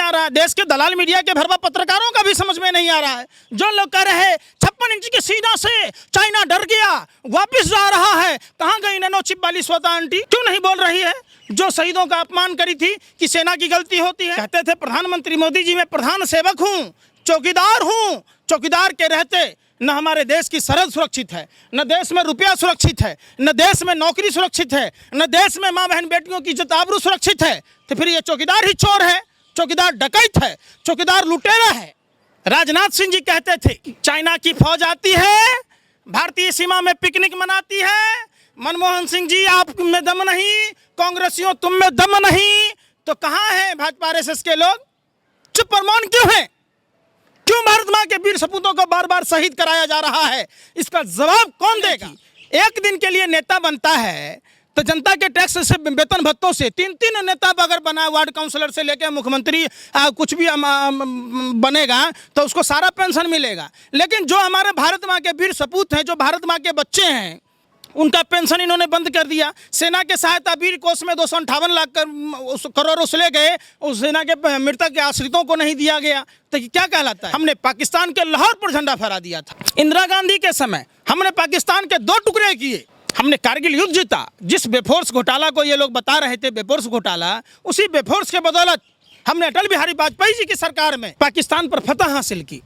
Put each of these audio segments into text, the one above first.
आ रहा है, देश के दलाल मीडिया के भरवा पत्रकारों का भी समझ में नहीं आ रहा है। जो लोग कह रहे हैं 56 इंच की सीना से चाइना डर गया, वापस जा रहा है, कहाँ गई नैनो चिप वाली श्वेता आंटी, क्यों नहीं बोल रही है? जो शहीदों का अपमान करी थी कि सेना की गलती होती है। कहते थे प्रधानमंत्री मोदी जी, मैं प्रधान सेवक हूँ, चौकीदार हूँ, चौकीदार के रहते न हमारे देश की सरहद सुरक्षित है, न देश में रुपया सुरक्षित है, न देश में नौकरी सुरक्षित है, न देश में माँ बहन बेटियों की इज्जत आबरू सुरक्षित है। तो फिर ये चौकीदार ही चोर है, चौकीदार डकैत है, चौकीदार लुटेरा है। राजनाथ सिंह जी कहते थे चाइना की फौज आती है, भारतीय सीमा में पिकनिक मनाती है। मनमोहन सिंह जी, आप में दम नहीं, कांग्रेसियों तुम में दम नहीं, तो कहाँ है भाजपा आरएसएस के लोग? चुप और मौन क्यों है? क्यों भारत माँ के वीर सपूतों को बार बार शहीद कराया जा रहा है? इसका जवाब कौन देगा? एक दिन के लिए नेता बनता है तो जनता के टैक्स से, वेतन भत्तों से, 3-3 नेता अगर बना, वार्ड काउंसलर से लेकर मुख्यमंत्री कुछ भी बनेगा तो उसको सारा पेंशन मिलेगा। लेकिन जो हमारे भारत माँ के वीर सपूत हैं, जो भारत माँ के बच्चे हैं, उनका पेंशन इन्होंने बंद कर दिया। सेना के सहायता वीर कोष में 258 लाख करोड़ उसले गए, उस सेना के मृतक के आश्रितों को नहीं दिया गया, तो क्या कहलाता है? हमने पाकिस्तान के लाहौर पर झंडा फहरा दिया था। इंदिरा गांधी के समय हमने पाकिस्तान के 2 टुकड़े किए, हमने कारगिल युद्ध जीता। जिस बेफोर्स घोटाला को ये लोग बता रहे थे बेफोर्स घोटाला, उसी बेफोर्स के बदौलत हमने अटल बिहारी वाजपेयी जी की सरकार में पाकिस्तान पर फतह हासिल की।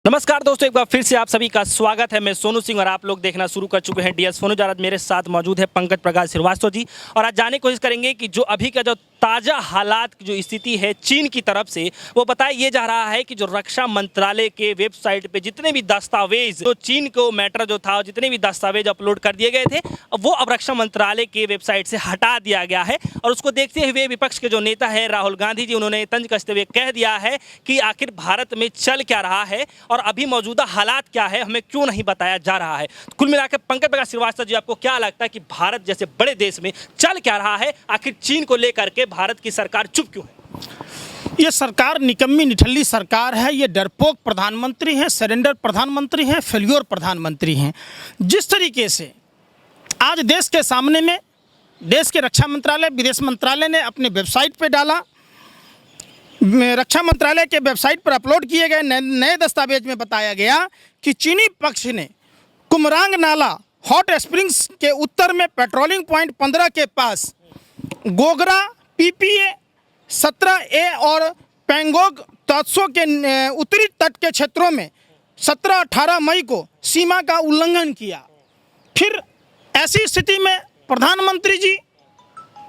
नमस्कार दोस्तों, एक बार फिर से आप सभी का स्वागत है। मैं सोनू सिंह और आप लोग देखना शुरू कर चुके हैं डीएस फोनोज। आज मेरे साथ मौजूद है पंकज प्रकाश श्रीवास्तव जी, और आज जानने की कोशिश करेंगे कि जो अभी का जो ताज़ा हालात की जो स्थिति है चीन की तरफ से, वो बताया ये जा रहा है कि जो रक्षा मंत्रालय के वेबसाइट पे जितने भी दस्तावेज, जो चीन को मैटर जो था, जितने भी दस्तावेज अपलोड कर दिए गए थे, वो अब रक्षा मंत्रालय के वेबसाइट से हटा दिया गया है। और उसको देखते हुए विपक्ष के जो नेता है राहुल गांधी जी, उन्होंने तंज कसते हुए कह दिया है कि आखिर भारत में चल क्या रहा है और अभी मौजूदा हालात क्या है, हमें क्यों नहीं बताया जा रहा है। कुल मिलाकर पंकज प्रकाश श्रीवास्तव जी, आपको क्या लगता है कि भारत जैसे बड़े देश में चल क्या रहा है? आखिर चीन को लेकर के भारत की सरकार चुप क्यों है? ये सरकार निकम्मी निठल्ली सरकार है। ये डरपोक प्रधानमंत्री हैं, सरेंडर प्रधानमंत्री हैं, फेल्योर प्रधानमंत्री हैं। जिस तरीके से आज देश के सामने में देश के रक्षा मंत्रालय, विदेश मंत्रालय ने अपने वेबसाइट पे डाला, रक्षा मंत्रालय के वेबसाइट पर अपलोड किए गए नए दस्तावेज में बताया गया कि चीनी पक्ष ने कुमरांग नाला हॉट स्प्रिंग्स के उत्तर में पेट्रोलिंग पॉइंट 15 के पास गोगरा, पीपीए 17A और पैंगोंग त्सो के उत्तरी तट के क्षेत्रों में 17-18 मई को सीमा का उल्लंघन किया। फिर ऐसी स्थिति में प्रधानमंत्री जी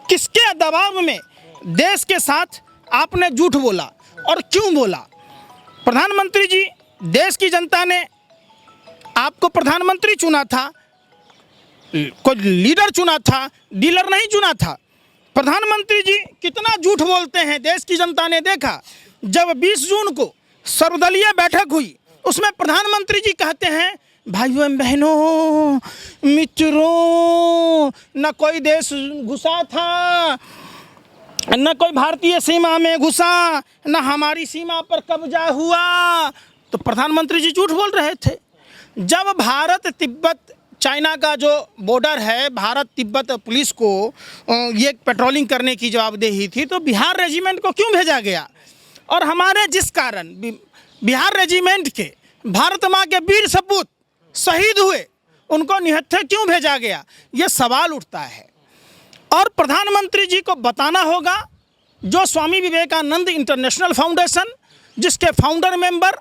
किसके दबाव में देश के साथ आपने झूठ बोला और क्यों बोला? प्रधानमंत्री जी, देश की जनता ने आपको प्रधानमंत्री चुना था, कोई लीडर चुना था, डीलर नहीं चुना था। प्रधानमंत्री जी कितना झूठ बोलते हैं देश की जनता ने देखा। जब 20 जून को सर्वदलीय बैठक हुई, उसमें प्रधानमंत्री जी कहते हैं, भाइयों बहनों मित्रों, न कोई देश घुसा था, न कोई भारतीय सीमा में घुसा, न हमारी सीमा पर कब्जा हुआ। तो प्रधानमंत्री जी झूठ बोल रहे थे। जब भारत तिब्बत चाइना का जो बॉर्डर है, भारत तिब्बत पुलिस को ये पेट्रोलिंग करने की जवाबदेही थी, तो बिहार रेजिमेंट को क्यों भेजा गया? और हमारे जिस कारण बिहार रेजिमेंट के भारत माँ के वीर सपूत शहीद हुए, उनको निहत्थे क्यों भेजा गया? ये सवाल उठता है। और प्रधानमंत्री जी को बताना होगा, जो स्वामी विवेकानंद इंटरनेशनल फाउंडेशन, जिसके फाउंडर मेंबर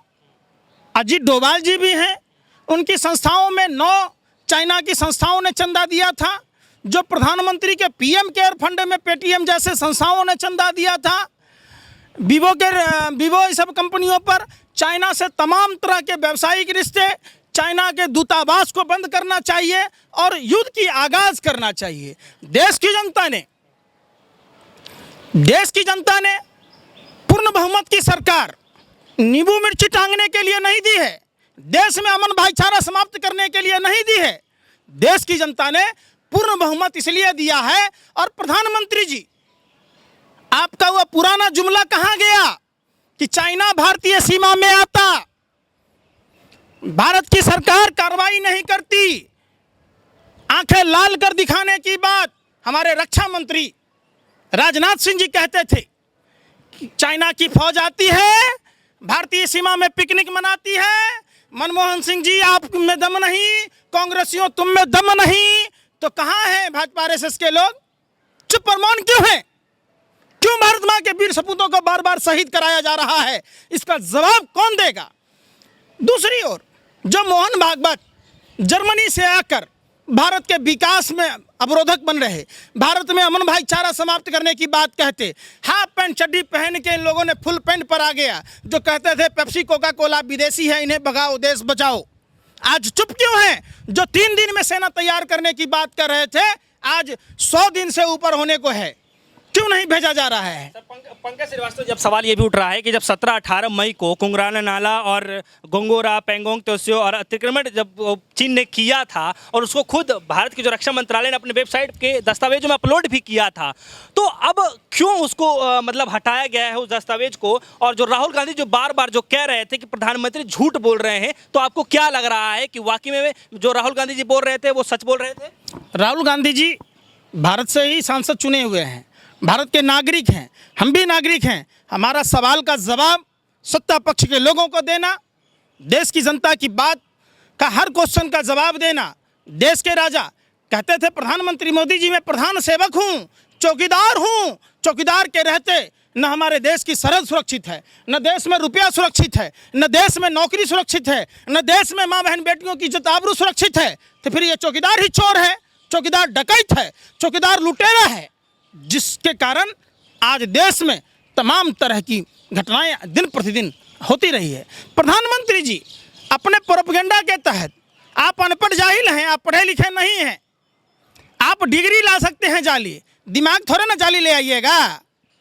अजीत डोभाल जी भी हैं, उनकी संस्थाओं में 9 चाइना की संस्थाओं ने चंदा दिया था। जो प्रधानमंत्री के पीएम केयर फंड में पेटीएम जैसे संस्थाओं ने चंदा दिया था। वीवो ये सब कंपनियों पर चाइना से तमाम तरह के व्यवसायिक रिश्ते, चाइना के दूतावास को बंद करना चाहिए और युद्ध की आगाज करना चाहिए। देश की जनता ने पूर्ण बहुमत की सरकार नींबू मिर्ची टांगने के लिए नहीं दी है, देश में अमन भाईचारा समाप्त करने के लिए नहीं दी है। देश की जनता ने पूर्ण बहुमत इसलिए दिया है। और प्रधानमंत्री जी, आपका वह पुराना जुमला कहाँ गया कि चाइना भारतीय सीमा में आता, भारत की सरकार कार्रवाई नहीं करती? आंखें लाल कर दिखाने की बात हमारे रक्षा मंत्री राजनाथ सिंह जी कहते थे चाइना की फौज आती है, भारतीय सीमा में पिकनिक मनाती है। मनमोहन सिंह जी, आप में दम नहीं, कांग्रेसियों तुम में दम नहीं, तो कहां है भाजपा आरएसएस के लोग? चुप और मौन क्यों है? क्यों भारत मां के वीर सपूतों को बार बार शहीद कराया जा रहा है? इसका जवाब कौन देगा? दूसरी ओर जो मोहन भागवत जर्मनी से आकर भारत के विकास में अवरोधक बन रहे, भारत में अमन भाईचारा समाप्त करने की बात कहते, हाफ पैंट चड्डी पहन के इन लोगों ने फुल पैंट पर आ गया, जो कहते थे पेप्सी कोका कोला विदेशी है, इन्हें भगाओ, देश बचाओ, आज चुप क्यों है? जो 3 दिन में सेना तैयार करने की बात कर रहे थे, आज 100 दिन से ऊपर होने को है, क्यों नहीं भेजा जा रहा है? पंकज श्रीवास्तव, जब सवाल ये भी उठ रहा है कि जब 17-18 मई को कुंगराना नाला और गोंगोरा, पेंगोंग त्सो और अतिक्रमण जब चीन ने किया था और उसको खुद भारत के जो रक्षा मंत्रालय ने अपने वेबसाइट के दस्तावेजों में अपलोड भी किया था, तो अब क्यों उसको मतलब हटाया गया है उस दस्तावेज को? और जो राहुल गांधी जो बार बार जो कह रहे थे कि प्रधानमंत्री झूठ बोल रहे हैं, तो आपको क्या लग रहा है कि वाकई में जो राहुल गांधी जी बोल रहे थे वो सच बोल रहे थे? राहुल गांधी जी भारत से ही सांसद चुने हुए हैं, भारत के नागरिक हैं, हम भी नागरिक हैं। हमारा सवाल का जवाब सत्ता पक्ष के लोगों को देना, देश की जनता की बात का हर क्वेश्चन का जवाब देना। देश के राजा कहते थे प्रधानमंत्री मोदी जी मैं प्रधान सेवक हूँ, चौकीदार हूँ, चौकीदार के रहते न हमारे देश की सरहद सुरक्षित है, न देश में रुपया सुरक्षित है, न देश में नौकरी सुरक्षित है, न देश में माँ बहन बेटियों की इज्जत आबरू सुरक्षित है। तो फिर ये चौकीदार ही चोर है, चौकीदार डकैत है, चौकीदार लुटेरा है, जिसके कारण आज देश में तमाम तरह की घटनाएं दिन प्रतिदिन होती रही है। प्रधानमंत्री जी अपने प्रोपेगेंडा के तहत, आप अनपढ़ जाहिल हैं, आप पढ़े लिखे नहीं हैं, आप डिग्री ला सकते हैं जाली, दिमाग थोड़े ना जाली ले आइएगा।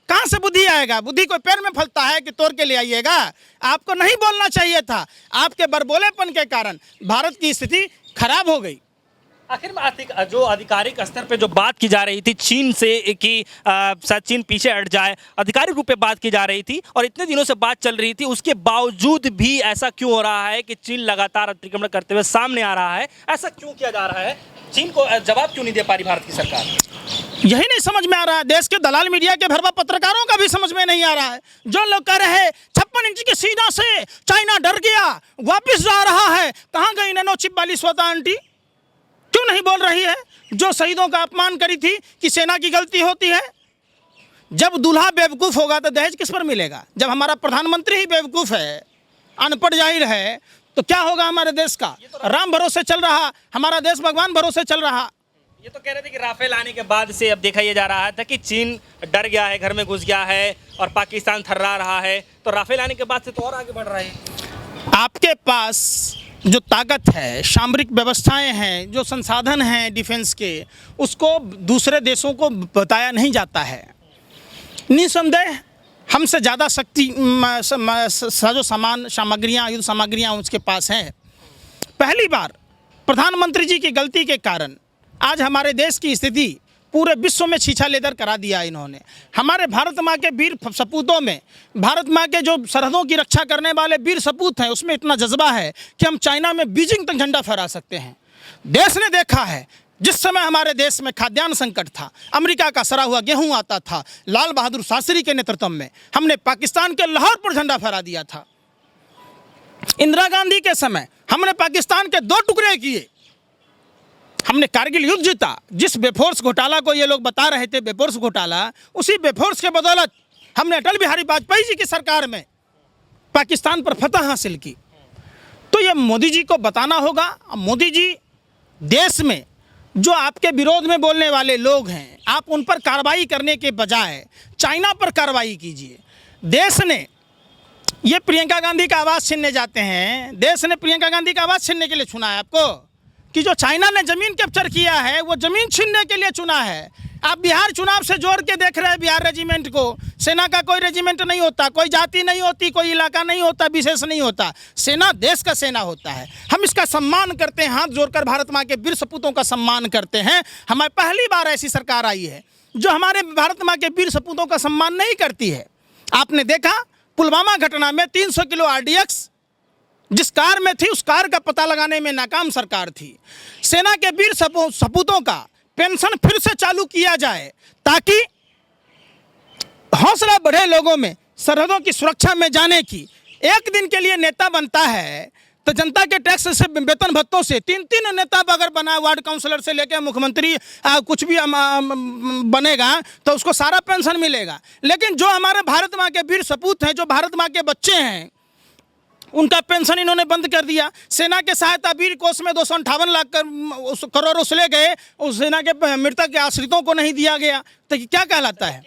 कहाँ से बुद्धि आएगा? बुद्धि कोई पैर में फलता है कि तोड़ के ले आइएगा? आपको नहीं बोलना चाहिए था, आपके बरबोलेपन के कारण भारत की स्थिति खराब हो गई। आखिर में जो आधिकारिक स्तर पे जो बात की जा रही थी चीन से कि शायद चीन पीछे हट जाए, आधिकारिक रूप पे बात की जा रही थी और इतने दिनों से बात चल रही थी, उसके बावजूद भी ऐसा क्यों हो रहा है कि चीन लगातार अतिक्रमण करते हुए सामने आ रहा है? ऐसा क्यों किया जा रहा है? चीन को जवाब क्यों नहीं दे पा रही भारत की सरकार? यही नहीं समझ में आ रहा है। देश के दलाल मीडिया के भरवा पत्रकारों का भी समझ में नहीं आ रहा है। जो लोग कह रहे हैं 56 इंच की सीना से चाइना डर गया, वापिस जा रहा है, कहाँ गई नैनो चिप वाली श्वेता आंटी? क्यों नहीं बोल रही है? जो शहीदों का अपमान करी थी कि सेना की गलती होती है। जब दूल्हा बेवकूफ़ होगा तो दहेज किस पर मिलेगा? जब हमारा प्रधानमंत्री ही बेवकूफ़ है, अनपढ़ जाहिर है, तो क्या होगा हमारे देश का? राम भरोसे चल रहा, हमारा देश भगवान भरोसे चल रहा। ये तो कह रहे थे कि राफेल आने के बाद से अब देखा ये जा रहा था कि चीन डर गया है, घर में घुस गया है और पाकिस्तान थर्रा रहा है, तो राफेल आने के बाद से तो और आगे बढ़ रहा है। आपके पास जो ताकत है, सामरिक व्यवस्थाएं हैं, जो संसाधन हैं डिफेंस के, उसको दूसरे देशों को बताया नहीं जाता है। निसंदेह हमसे ज़्यादा शक्ति साजो सामान सामग्रियाँ, युद्ध सामग्रियाँ उसके पास हैं। पहली बार प्रधानमंत्री जी की गलती के कारण आज हमारे देश की स्थिति पूरे विश्व में छीछा लेदर करा दिया इन्होंने। हमारे भारत माँ के वीर सपूतों में, भारत माँ के जो सरहदों की रक्षा करने वाले वीर सपूत हैं, उसमें इतना जज्बा है कि हम चाइना में बीजिंग तक झंडा फहरा सकते हैं। देश ने देखा है जिस समय हमारे देश में खाद्यान्न संकट था, अमेरिका का सड़ा हुआ गेहूं आता था, लाल बहादुर शास्त्री के नेतृत्व में हमने पाकिस्तान के लाहौर पर झंडा फहरा दिया था। इंदिरा गांधी के समय हमने पाकिस्तान के 2 टुकड़े किए, हमने कारगिल युद्ध जीता। जिस बेफोर्स घोटाला को ये लोग बता रहे थे बेफोर्स घोटाला, उसी बेफोर्स के बदौलत हमने अटल बिहारी वाजपेयी जी की सरकार में पाकिस्तान पर फतह हासिल की। तो ये मोदी जी को बताना होगा। मोदी जी, देश में जो आपके विरोध में बोलने वाले लोग हैं, आप उन पर कार्रवाई करने के बजाय चाइना पर कार्रवाई कीजिए। देश ने ये प्रियंका गांधी का आवाज़ छीनने जाते हैं, देश ने प्रियंका गांधी का आवाज़ छीनने के लिए चुना है आपको, कि जो चाइना ने ज़मीन कैप्चर किया है वो ज़मीन छीनने के लिए चुना है। आप बिहार चुनाव से जोड़ के देख रहे हैं बिहार रेजिमेंट को। सेना का कोई रेजिमेंट नहीं होता, कोई जाति नहीं होती, कोई इलाका नहीं होता, विशेष नहीं होता। सेना देश का सेना होता है। हम इसका सम्मान करते हैं, हाथ जोड़कर भारत माँ के वीर सपूतों का सम्मान करते हैं। हमारी पहली बार ऐसी सरकार आई है जो हमारे भारत माँ के वीर सपूतों का सम्मान नहीं करती है। आपने देखा पुलवामा घटना में 300 किलो RDX जिस कार में थी, उस कार का पता लगाने में नाकाम सरकार थी। सेना के वीर सपूतों का पेंशन फिर से चालू किया जाए ताकि हौसला बढ़े लोगों में सरहदों की सुरक्षा में जाने की, एक दिन के लिए नेता बनता है तो जनता के टैक्स से, वेतन भत्तों से 3-3 नेता अगर बना, वार्ड काउंसलर से लेकर मुख्यमंत्री कुछ भी बनेगा तो उसको सारा पेंशन मिलेगा। लेकिन जो हमारे भारत माँ के वीर सपूत हैं, जो भारत माँ के बच्चे हैं, उनका पेंशन इन्होंने बंद कर दिया। सेना के सहायता वीर कोष में 258 लाख करोड़ उसले गए, उस सेना के मृतक के आश्रितों को नहीं दिया गया, तो क्या कहलाता है?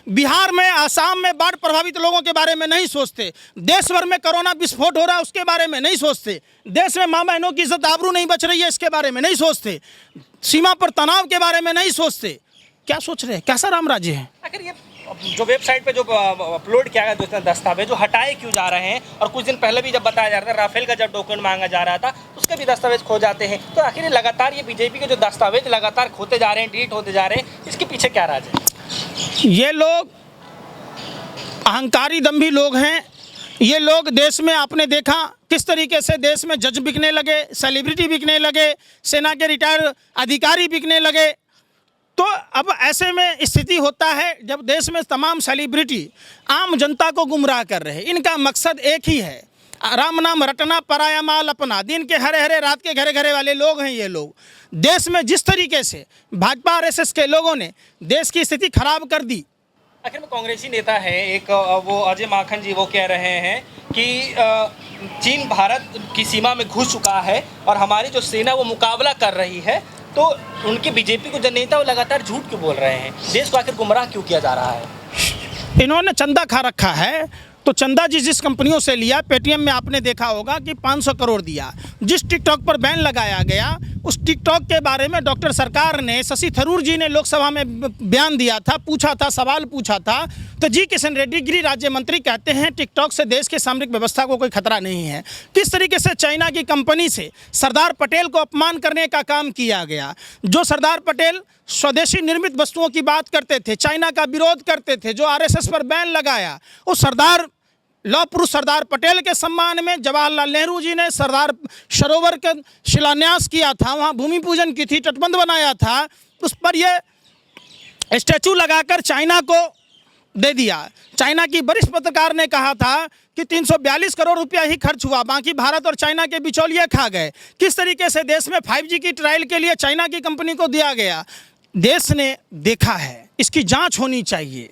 बिहार में, आसाम में बाढ़ प्रभावित लोगों के बारे में नहीं सोचते। देश भर में कोरोना विस्फोट हो रहा है, उसके बारे में नहीं सोचते। देश में माँ बहनों की इज्जत आबरू नहीं बच रही है, इसके बारे में नहीं सोचते। सीमा पर तनाव के बारे में नहीं सोचते। क्या सोच रहे हैं? कैसा राम राज्य है? आखिर ये जो वेबसाइट पे जो अपलोड किया गया दस्तावेज जो हटाए क्यों जा रहे हैं? और कुछ दिन पहले भी जब बताया जा रहा था राफेल का जब डॉक्यूमेंट मांगा जा रहा था उसके भी दस्तावेज खो जाते हैं, तो आखिर लगातार ये बीजेपी के जो दस्तावेज लगातार खोते जा रहे हैं, डिलीट होते जा रहे हैं, इसके पीछे क्या राज है? ये लोग अहंकारी दम्भी लोग हैं। ये लोग देश में, आपने देखा किस तरीके से देश में जज बिकने लगे, सेलिब्रिटी बिकने लगे, सेना के रिटायर्ड अधिकारी बिकने लगे। तो अब ऐसे में स्थिति होता है जब देश में तमाम सेलिब्रिटी आम जनता को गुमराह कर रहे हैं। इनका मकसद एक ही है, राम नाम रटना, पराया माल अपना। दिन के हरे हरे, रात के घरे घरे वाले लोग हैं ये लोग। देश में जिस तरीके से भाजपा आरएसएस के लोगों ने देश की स्थिति खराब कर दी। आखिर में कांग्रेसी नेता है एक, वो अजय माखन जी, वो कह रहे हैं कि चीन भारत की सीमा में घुस चुका है और हमारी जो सेना वो मुकाबला कर रही है, तो उनके बीजेपी को जो नेता वो लगातार झूठ क्यों बोल रहे हैं? देश को आखिर गुमराह क्यों किया जा रहा है? इन्होंने चंदा खा रखा है। तो चंदा जिस कंपनियों से लिया, पेटीएम में आपने देखा होगा कि 500 करोड़ दिया। जिस टिकटॉक पर बैन लगाया गया, उस टिकटॉक के बारे में डॉक्टर सरकार ने, शशि थरूर जी ने लोकसभा में बयान दिया था, पूछा था, सवाल पूछा था। तो जी किशन रेड्डी गृह राज्य मंत्री कहते हैं टिकटॉक से देश के सामरिक व्यवस्था को कोई खतरा नहीं है। किस तरीके से चाइना की कंपनी से सरदार पटेल को अपमान करने का काम किया गया। जो सरदार पटेल स्वदेशी निर्मित वस्तुओं की बात करते थे, चाइना का विरोध करते थे, जो आरएसएस पर बैन लगाया, उस सरदार लौह पुरुष सरदार पटेल के सम्मान में जवाहरलाल नेहरू जी ने सरदार सरोवर का शिलान्यास किया था, वहाँ भूमि पूजन की थी, तटबंध बनाया था। उस पर यह स्टैचू लगाकर चाइना को दे दिया। चाइना की वरिष्ठ पत्रकार ने कहा था कि 342 करोड़ रुपया ही खर्च हुआ, बाकी भारत और चाइना के बिचौलिए खा गए। किस तरीके से देश में 5G की ट्रायल के लिए चाइना की कंपनी को दिया गया, देश ने देखा है। इसकी जांच होनी चाहिए।